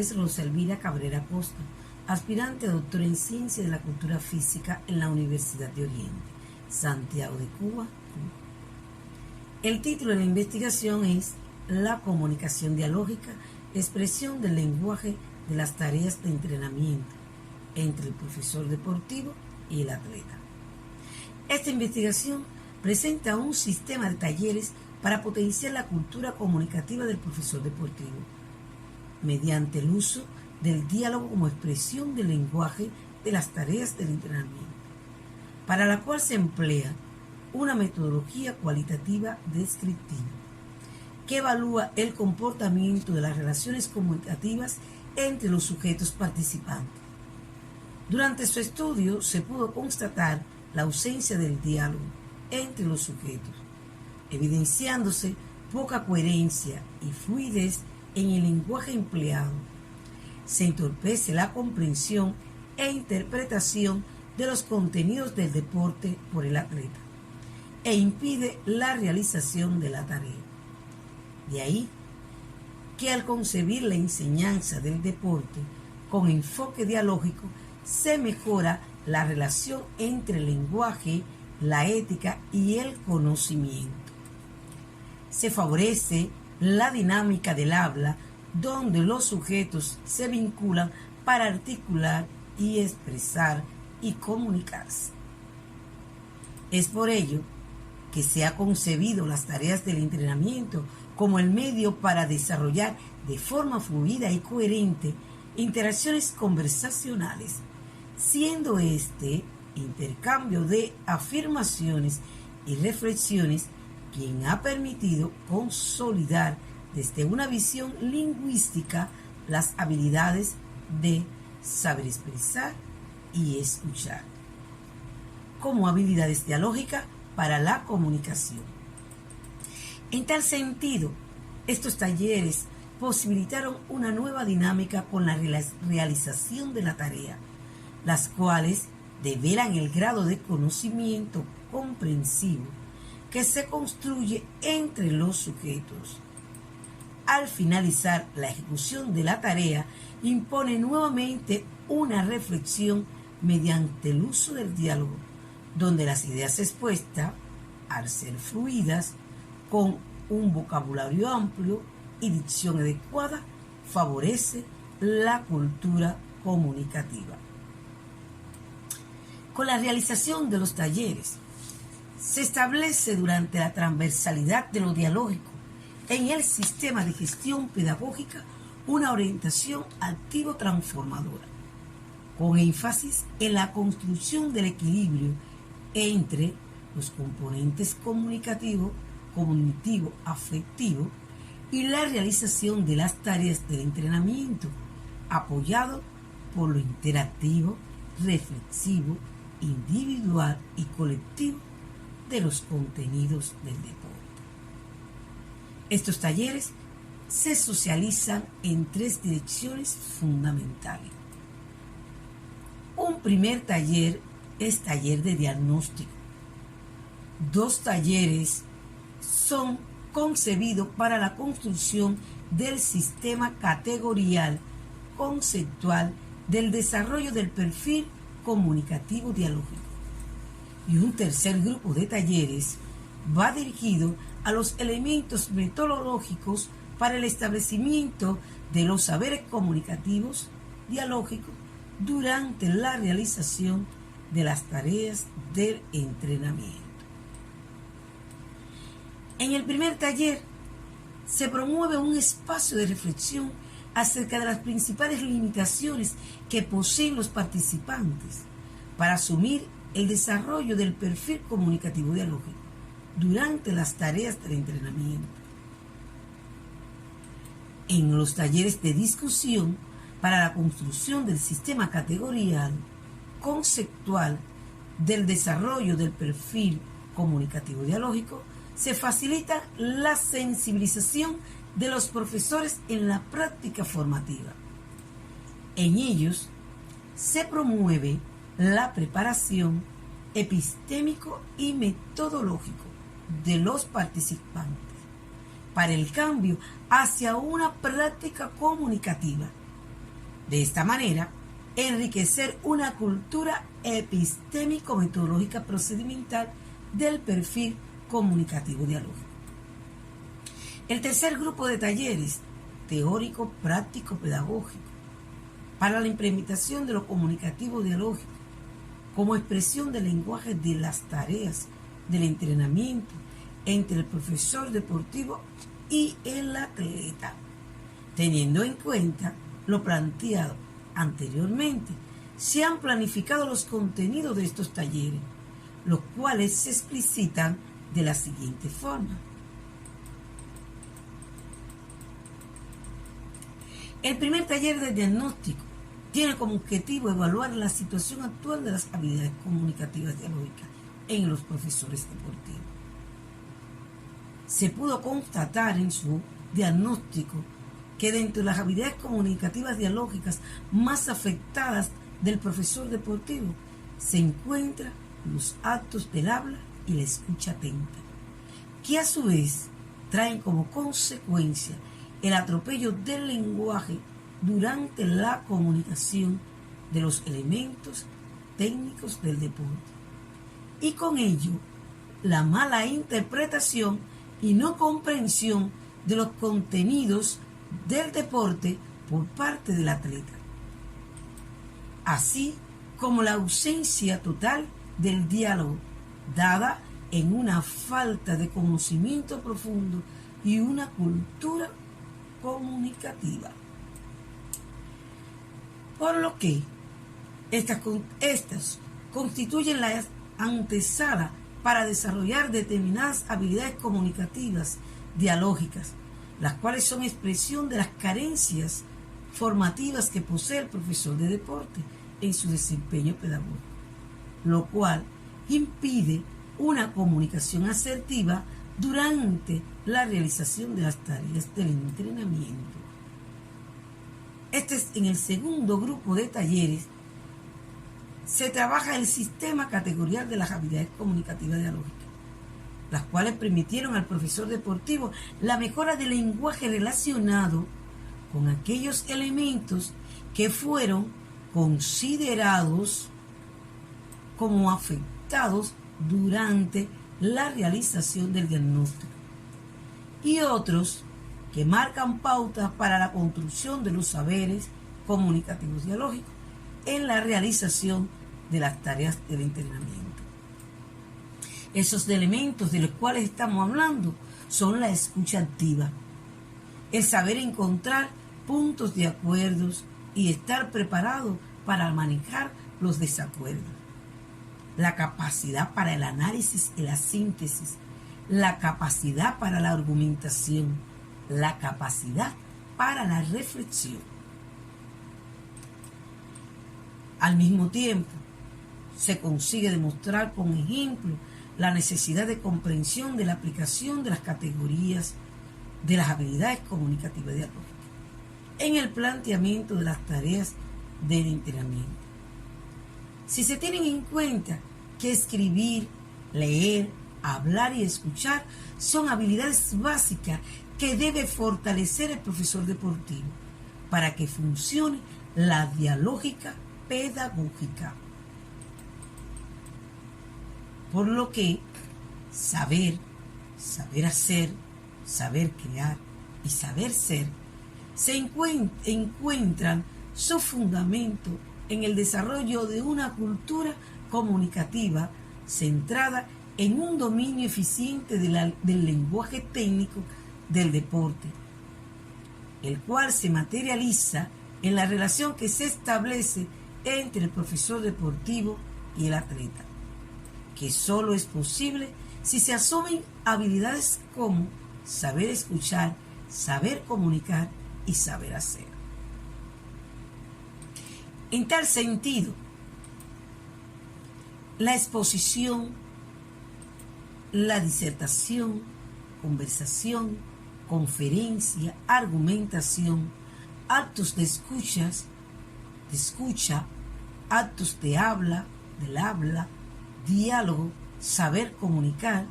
Es Rosa Elvira Cabrera Costa, aspirante a doctora en Ciencia de la Cultura Física en la Universidad de Oriente, Santiago de Cuba, Cuba. El título de la investigación es La comunicación dialógica, expresión del lenguaje de las tareas de entrenamiento entre el profesor deportivo y el atleta. Esta investigación presenta un sistema de talleres para potenciar la cultura comunicativa del profesor deportivo, mediante el uso del diálogo como expresión del lenguaje de las tareas del entrenamiento, para la cual se emplea una metodología cualitativa descriptiva que evalúa el comportamiento de las relaciones comunicativas entre los sujetos participantes. Durante su estudio se pudo constatar la ausencia del diálogo entre los sujetos, evidenciándose poca coherencia y fluidez en el lenguaje empleado. Se entorpece la comprensión e interpretación de los contenidos del deporte por el atleta e impide la realización de la tarea. De ahí que al concebir la enseñanza del deporte con enfoque dialógico, se mejora la relación entre el lenguaje, la ética y el conocimiento. Se favorece la dinámica del habla, donde los sujetos se vinculan para articular y expresar y comunicarse. Es por ello que se ha concebido las tareas del entrenamiento como el medio para desarrollar de forma fluida y coherente interacciones conversacionales, siendo este intercambio de afirmaciones y reflexiones quien ha permitido consolidar desde una visión lingüística las habilidades de saber expresar y escuchar, como habilidades dialógicas para la comunicación. En tal sentido, estos talleres posibilitaron una nueva dinámica con la realización de la tarea, las cuales develan el grado de conocimiento comprensivo que se construye entre los sujetos. Al finalizar la ejecución de la tarea, impone nuevamente una reflexión mediante el uso del diálogo, donde las ideas expuestas, al ser fluidas, con un vocabulario amplio y dicción adecuada, favorece la cultura comunicativa. Con la realización de los talleres, se establece durante la transversalidad de lo dialógico en el sistema de gestión pedagógica una orientación activo-transformadora, con énfasis en la construcción del equilibrio entre los componentes comunicativo, cognitivo, afectivo y la realización de las tareas del entrenamiento, apoyado por lo interactivo, reflexivo, individual y colectivo de los contenidos del deporte. Estos talleres se socializan en 3 direcciones fundamentales. Un primer taller es taller de diagnóstico. 2 talleres son concebidos para la construcción del sistema categorial conceptual del desarrollo del perfil comunicativo dialógico. Y un tercer grupo de talleres va dirigido a los elementos metodológicos para el establecimiento de los saberes comunicativos dialógicos durante la realización de las tareas del entrenamiento. En el primer taller se promueve un espacio de reflexión acerca de las principales limitaciones que poseen los participantes para asumir el desarrollo del perfil comunicativo dialógico durante las tareas del entrenamiento. En los talleres de discusión para la construcción del sistema categorial conceptual del desarrollo del perfil comunicativo dialógico, se facilita la sensibilización de los profesores en la práctica formativa. En ellos se promueve la preparación epistémico y metodológico de los participantes para el cambio hacia una práctica comunicativa De esta manera, enriquecer una cultura epistémico-metodológica procedimental del perfil comunicativo dialógico. El tercer grupo de talleres, teórico, práctico, pedagógico, para la implementación de lo comunicativo dialógico como expresión del lenguaje de las tareas del entrenamiento entre el profesor deportivo y el atleta, teniendo en cuenta lo planteado anteriormente. Se han planificado los contenidos de estos talleres, los cuales se explicitan de la siguiente forma. El primer taller de diagnóstico tiene como objetivo evaluar la situación actual de las habilidades comunicativas dialógicas en los profesores deportivos. Se pudo constatar en su diagnóstico que dentro de las habilidades comunicativas dialógicas más afectadas del profesor deportivo se encuentran los actos del habla y la escucha atenta, que a su vez traen como consecuencia el atropello del lenguaje durante la comunicación de los elementos técnicos del deporte, y con ello la mala interpretación y no comprensión de los contenidos del deporte por parte del atleta, así como la ausencia total del diálogo, dada en una falta de conocimiento profundo y una cultura comunicativa. Por lo que estas constituyen la antesala para desarrollar determinadas habilidades comunicativas dialógicas, las cuales son expresión de las carencias formativas que posee el profesor de deporte en su desempeño pedagógico, lo cual impide una comunicación asertiva durante la realización de las tareas del entrenamiento. Este es en el segundo grupo de talleres. Se trabaja el sistema categorial de las habilidades comunicativas dialógicas, las cuales permitieron al profesor deportivo la mejora del lenguaje relacionado con aquellos elementos que fueron considerados como afectados durante la realización del diagnóstico, y otros que marcan pautas para la construcción de los saberes comunicativos dialógicos en la realización de las tareas del entrenamiento. Esos elementos de los cuales estamos hablando son la escucha activa, el saber encontrar puntos de acuerdo y estar preparado para manejar los desacuerdos, la capacidad para el análisis y la síntesis, la capacidad para la argumentación, la capacidad para la reflexión. Al mismo tiempo, se consigue demostrar con ejemplo la necesidad de comprensión de la aplicación de las categorías de las habilidades comunicativas dialógicas en el planteamiento de las tareas del entrenamiento. Si se tienen en cuenta que escribir, leer, hablar y escuchar son habilidades básicas que debe fortalecer el profesor deportivo para que funcione la dialógica pedagógica. Por lo que saber hacer, saber crear y saber ser se encuentran su fundamento en el desarrollo de una cultura comunicativa centrada en un dominio eficiente del lenguaje técnico del deporte, el cual se materializa en la relación que se establece entre el profesor deportivo y el atleta, que solo es posible si se asumen habilidades como saber escuchar, saber comunicar y saber hacer. En tal sentido, la exposición, la disertación, conversación, conferencia, argumentación, actos de escucha, actos de habla, del habla, diálogo, saber comunicar,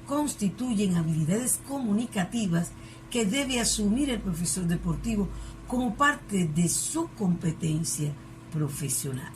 constituyen habilidades comunicativas que debe asumir el profesor deportivo como parte de su competencia profesional.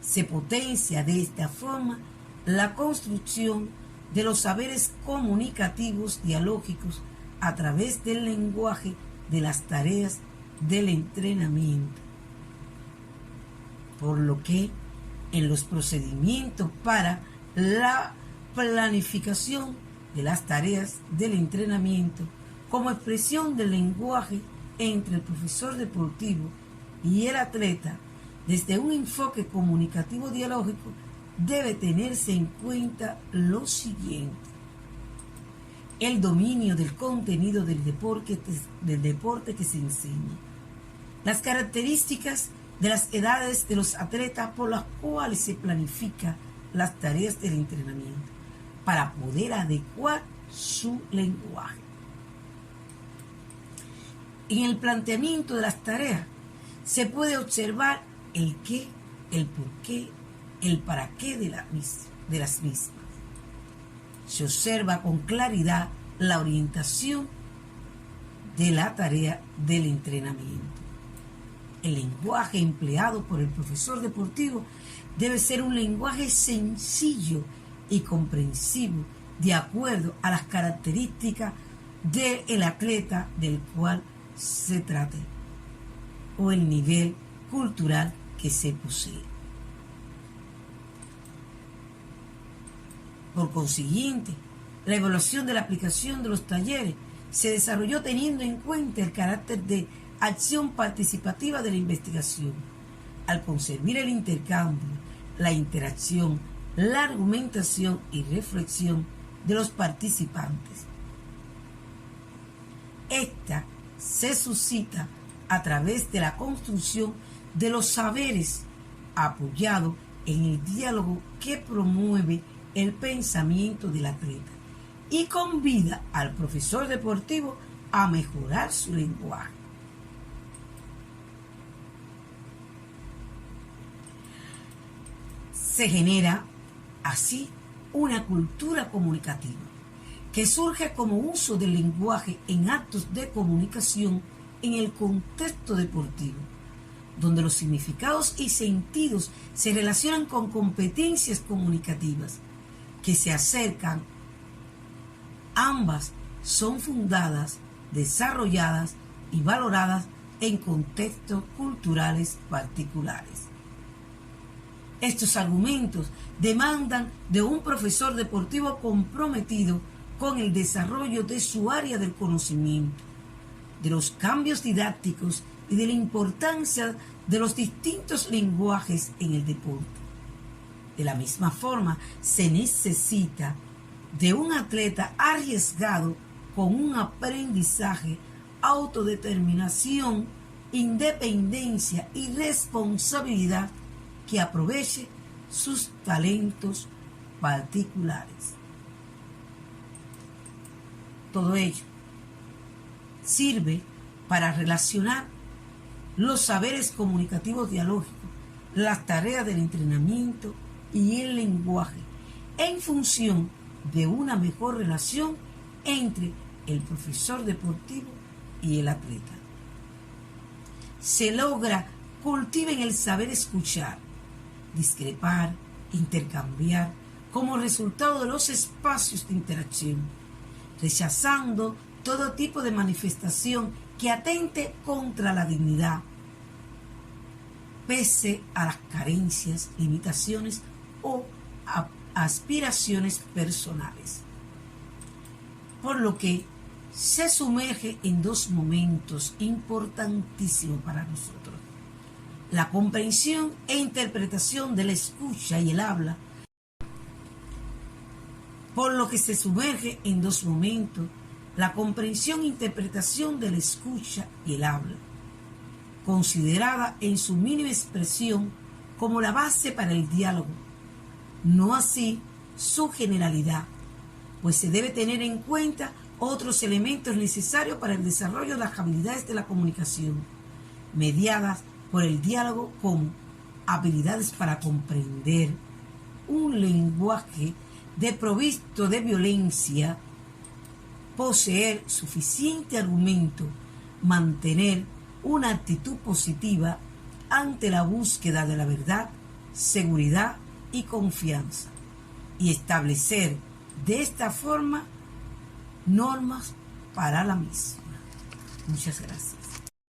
Se potencia de esta forma la construcción de los saberes comunicativos dialógicos a través del lenguaje de las tareas del entrenamiento. Por lo que en los procedimientos para la planificación de las tareas del entrenamiento como expresión del lenguaje entre el profesor deportivo y el atleta, desde un enfoque comunicativo dialógico, debe tenerse en cuenta lo siguiente: el dominio del contenido del deporte que se enseña, las características de las edades de los atletas por las cuales se planifica las tareas del entrenamiento para poder adecuar su lenguaje. En el planteamiento de las tareas se puede observar el qué, el por qué, el para qué de las mismas. Se observa con claridad la orientación de la tarea del entrenamiento. El lenguaje empleado por el profesor deportivo debe ser un lenguaje sencillo y comprensivo de acuerdo a las características del atleta del cual se trate o el nivel cultural que se posee. Por consiguiente, la evaluación de la aplicación de los talleres se desarrolló teniendo en cuenta el carácter de acción participativa de la investigación, al concebir el intercambio, la interacción, la argumentación y reflexión de los participantes. Esta se suscita a través de la construcción de los saberes apoyado en el diálogo que promueve el pensamiento del atleta y convida al profesor deportivo a mejorar su lenguaje. Se genera así una cultura comunicativa que surge como uso del lenguaje en actos de comunicación en el contexto deportivo, donde los significados y sentidos se relacionan con competencias comunicativas que se acercan. Ambas son fundadas, desarrolladas y valoradas en contextos culturales particulares. Estos argumentos demandan de un profesor deportivo comprometido con el desarrollo de su área del conocimiento, de los cambios didácticos y de la importancia de los distintos lenguajes en el deporte. De la misma forma, se necesita de un atleta arriesgado con un aprendizaje, autodeterminación, independencia y responsabilidad que aproveche sus talentos particulares. Todo ello sirve para relacionar los saberes comunicativos dialógicos, las tareas del entrenamiento y el lenguaje en función de una mejor relación entre el profesor deportivo y el atleta. Se logra cultivar el saber escuchar, discrepar, intercambiar como resultado de los espacios de interacción, rechazando todo tipo de manifestación que atente contra la dignidad, pese a las carencias, limitaciones o aspiraciones personales. Por lo que se sumerge en dos momentos importantísimos para nosotros: la comprensión e interpretación de la escucha y el habla. Por lo que se sumerge en dos momentos: la comprensión e interpretación de la escucha y el habla, considerada en su mínima expresión como la base para el diálogo, no así su generalidad, pues se debe tener en cuenta otros elementos necesarios para el desarrollo de las habilidades de la comunicación, mediadas por el diálogo, como habilidades para comprender un lenguaje desprovisto de violencia, poseer suficiente argumento, mantener una actitud positiva ante la búsqueda de la verdad, seguridad y confianza, y establecer de esta forma normas para la misma. Muchas gracias.